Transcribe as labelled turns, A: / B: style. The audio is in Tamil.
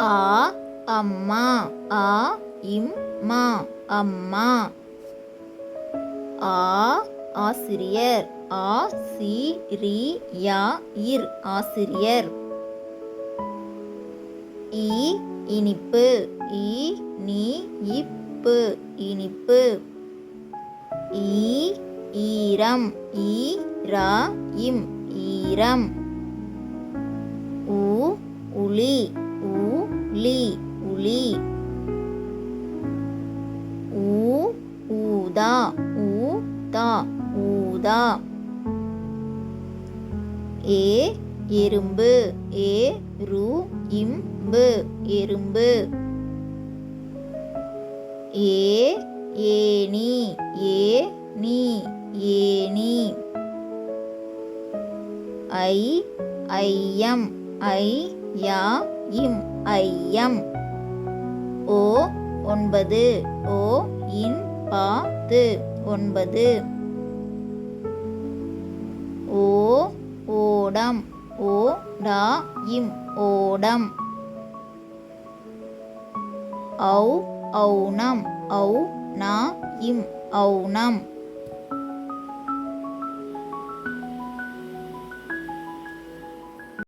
A: ஆ அம்மா. ஆ இம் மா அம்மா. ஆ ஆசிரியர். ஆ சி ரி யா இர் ஆசிரியர். இ இனிப்பு. இ நீ இப்பு இனிப்பு. ஈ ஈரம். ஈ ரா இம் ஈரம். உ உளி. உ லி உளி. ஊ ஊதா. ஊ தா ஊதா. ஏ எறும்பு. ஏ ரு இம்பு எறும்பு. ஏ ஏனி. ஏ நீ ஏனி. ஐ ஐயம். ஐ யா இம் ஐயம். ஓ 9. ஓ இன் பாது 9. ஓ ஓடம். ஓ டா இம் ஓடம். ஔ ஔனம். ஔ நா இம் ஔனம்.